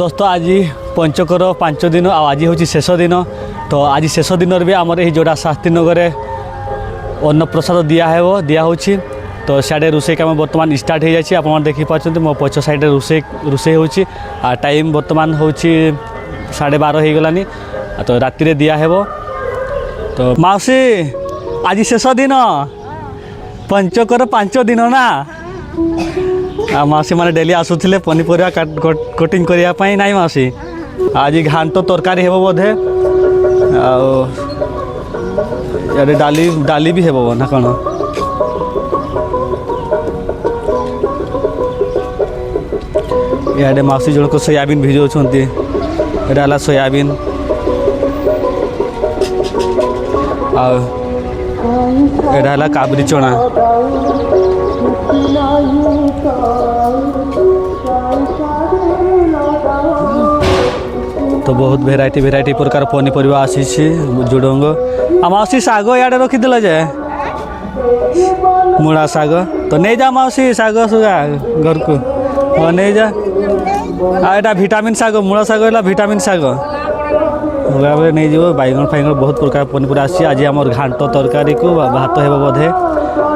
दोस्तों आज पंचकर 5 दिन आज हूँ शेष दिन तो आज शेष दिन भी आम जोड़ा शास्त्री नगर अन्न प्रसाद दिया होची तो सियाड़े रोसे कम बर्तमान स्टार्ट हो जाए आप देखिपार मो पछ साइड रोसे हो टाइम बर्तमान हूँ 12:30 हो गलानी तो राति दिहब तो मौसी आज शेष दिन पंचकर 5 दिन ना मौसी मैंने डेली आसुले पनीपरिया कटिंग करने ना मौसी आज घांट तरकारी हे बोधे आड़े डाली भी हे ना कौन इे मौसी जन को सोयाबीन भिजाऊँ यहाँ सोयाबीन आड़ा काबरी चना तो बहुत भेराइटी प्रकार पनीपरिया आसी जुड़ंग मौसी शाग इे रखीदे जे मुड़ा शाग तो नहीं जा मौसी शाग सुगा घर को हाँ नहीं जा यहाँ विटामिन शाग मुड़ा शाग है विटामिन शाग नहीं जीव बैगन फैगन बहुत प्रकार पनीपरिया आसी आज आम घांट तरकारी को भात हे बोधे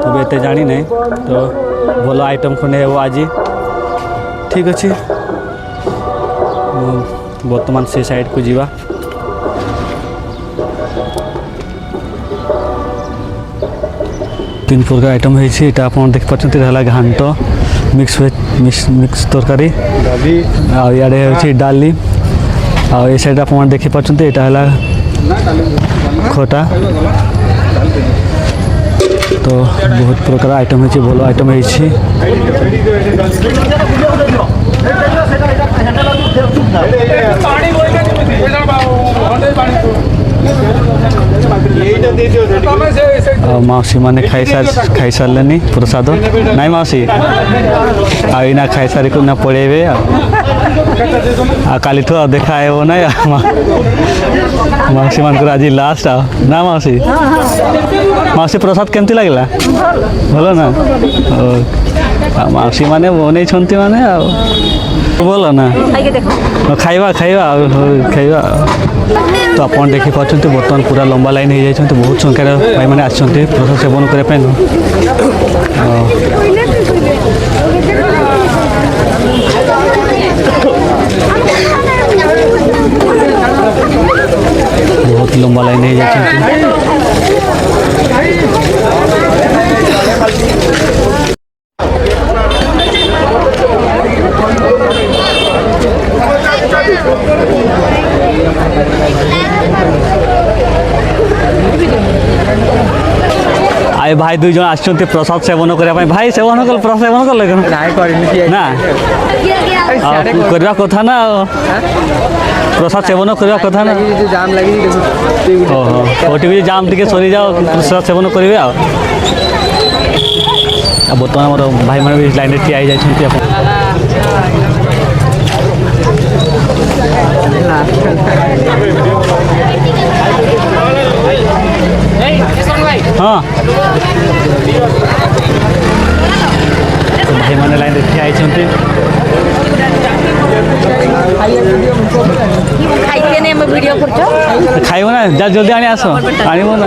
तो एते जानी नहीं तो भल आइटम खंडे हे आज ठीक अच्छे बर्तमान से साइड को जीवा तीन प्रकार आइटम है आप देख पारे घांट मिक्स तरकारी इे हूँ डाली आ साइड आप देखिपारे यहाँ खटा तो बहुत प्रकार आइटम है भल आइटम है मौसी मैंने खाई सारे प्रसाद नाई मौसी आईना खाई सारी को ना पड़े काली तो देखा है ना मौसी मान आज लास्ट ना मौसी मौसी प्रसाद केमती लगे भल ना मौसी मैंने बनई माने बोल ना खाइबा खाइबा खाइबा तो आप देखिपार बर्तमान पूरा लंबा लाइन हो जाए बहुत संख्यार भाई मैंने आसछन्ति प्रसाद सेवन करने बहुत लंबा लाइन हो जाए आए भाई दुई जन आसछन्ति प्रसाद सेवन करने भाई सेवन कल प्रसाद सेवन कले ना करवा कथा ना प्रसाद सेवन करवा कथा ना जाम लगी ओटी जाम टे सरी जाओ प्रसाद सेवन करेंगे बर्तमान मोर भाई मैंने भी लाइन ठिया हो जाए हाँ तो भाई मैंने लाइन ठिया खाइब ना जा जल्दी आनी आस आनब ना